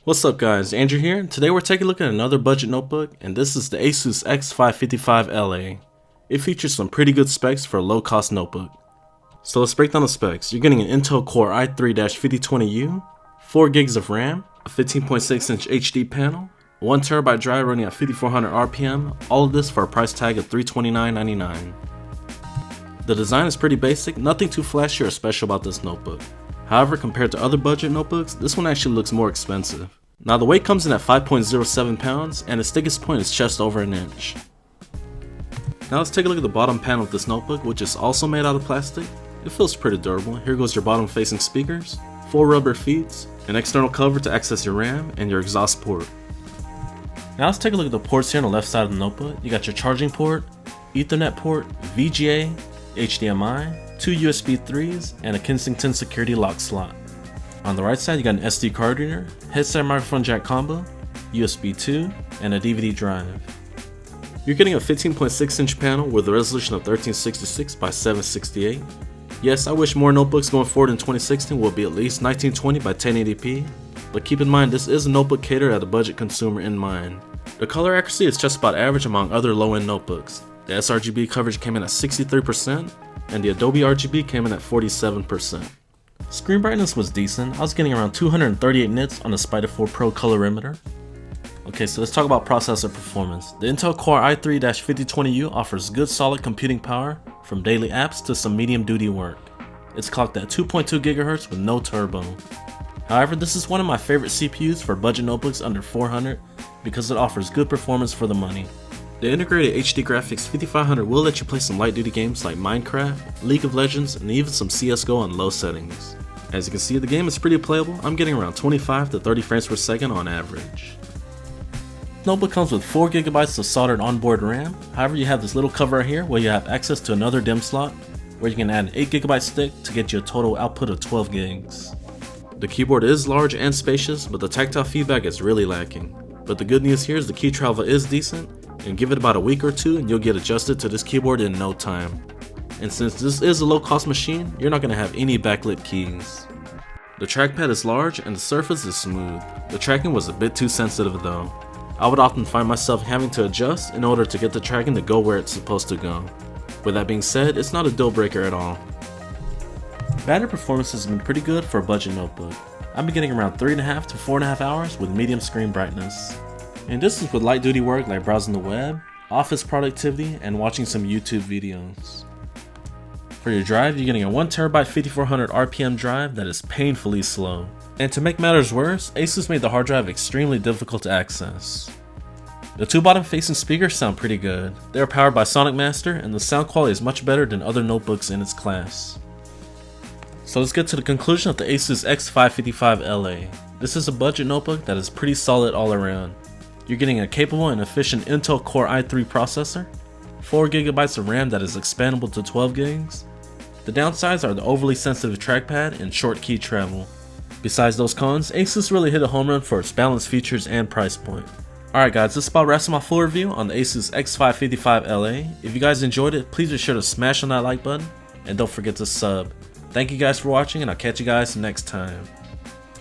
What's up guys, Andrew here. Today we're taking a look at another budget notebook, and this is the ASUS X555LA. It features some pretty good specs for a low cost notebook. So let's break down the specs. You're getting an Intel Core i3-5020U, 4 gigs of RAM, a 15.6-inch HD panel, a 1TB drive running at 5400 RPM, all of this for a price tag of $329.99. The design is pretty basic, nothing too flashy or special about this notebook. However, compared to other budget notebooks, this one actually looks more expensive. Now the weight comes in at 5.07 pounds, and its thickest point is just over an inch. Now let's take a look at the bottom panel of this notebook, which is also made out of plastic. It feels pretty durable. Here goes your bottom facing speakers, 4 rubber feet, an external cover to access your RAM, and your exhaust port. Now let's take a look at the ports here on the left side of the notebook. You got your charging port, Ethernet port, VGA, HDMI, 2 USB 3s, and a Kensington security lock slot. On the right side you got an SD card reader, headset microphone jack combo, USB 2, and a DVD drive. You're getting a 15.6-inch panel with a resolution of 1366 by 768. Yes, I wish more notebooks going forward in 2016 will be at least 1920 by 1080p, but keep in mind this is a notebook catered at a budget consumer in mind. The color accuracy is just about average among other low-end notebooks. The sRGB coverage came in at 63%, and the Adobe RGB came in at 47%. Screen brightness was decent. I was getting around 238 nits on the Spider 4 Pro colorimeter. Okay, so let's talk about processor performance. The Intel Core i3-5020U offers good solid computing power from daily apps to some medium duty work. It's clocked at 2.2 GHz with no turbo. However, this is one of my favorite CPUs for budget notebooks under $400 because it offers good performance for the money. The integrated HD graphics 5500 will let you play some light duty games like Minecraft, League of Legends, and even some CSGO on low settings. As you can see, the game is pretty playable. I'm getting around 25 to 30 frames per second on average. Notebook comes with 4 GB of soldered onboard RAM. However, you have this little cover right here where you have access to another DIMM slot where you can add an 8 GB stick to get you a total output of 12 gigs. The keyboard is large and spacious, but the tactile feedback is really lacking. But the good news here is the key travel is decent, and give it about a week or two and you'll get adjusted to this keyboard in no time. And since this is a low cost machine, you're not going to have any backlit keys. The trackpad is large and the surface is smooth. The tracking was a bit too sensitive though. I would often find myself having to adjust in order to get the tracking to go where it's supposed to go. With that being said, it's not a deal breaker at all. Battery performance has been pretty good for a budget notebook. I've been getting around 3.5 to 4.5 hours with medium screen brightness. And this is with light duty work like browsing the web, office productivity, and watching some YouTube videos. For your drive, you're getting a 1TB 5400 RPM drive that is painfully slow. And to make matters worse, ASUS made the hard drive extremely difficult to access. The 2 bottom facing speakers sound pretty good. They are powered by Sonic Master, and the sound quality is much better than other notebooks in its class. So let's get to the conclusion of the ASUS X555LA. This is a budget notebook that is pretty solid all around. You're getting a capable and efficient Intel Core i3 processor, 4 GB of RAM that is expandable to 12 gigs. The downsides are the overly sensitive trackpad and short key travel. Besides those cons, ASUS really hit a home run for its balanced features and price point. Alright guys, this about wraps up my full review on the ASUS X555LA. If you guys enjoyed it, please be sure to smash on that like button, and don't forget to sub. Thank you guys for watching, and I'll catch you guys next time.